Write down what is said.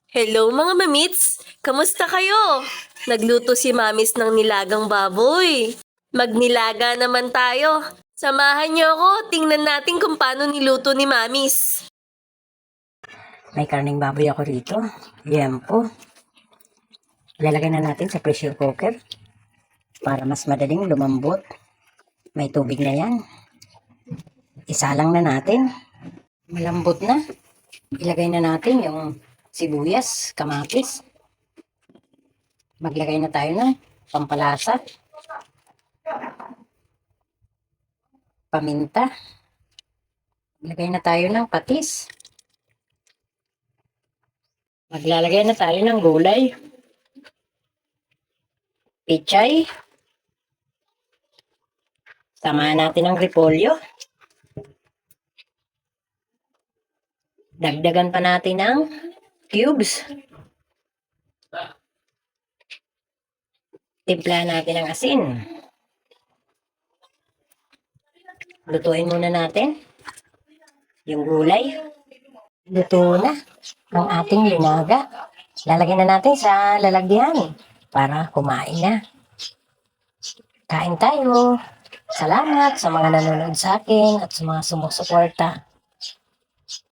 Hello mga mamits! Kamusta kayo? Nagluto si Mamis ng nilagang baboy. Magnilaga naman tayo. Samahan niyo ako, tingnan natin kung paano niluto ni Mamis. May karning baboy ako rito. Yan po. Ilalagay na natin sa pressure cooker para mas madaling lumambot. May tubig na yan. Isalang na natin. Malambot na. Ilagay na natin yung sibuyas, kamatis. Maglagay na tayo ng pampalasa. Paminta. Maglagay na tayo ng patis. Maglalagay na tayo ng gulay. Pichay. Samahan natin ng repolyo. Dagdagan pa natin ng cubes. Timpla natin ng asin. Lutuin muna natin yung gulay. Luto na ang ating linaga. Lalagyan na natin sa lalagyan para kumain na. Kain tayo. Salamat sa mga nanonood sa akin at sa mga sumusuporta.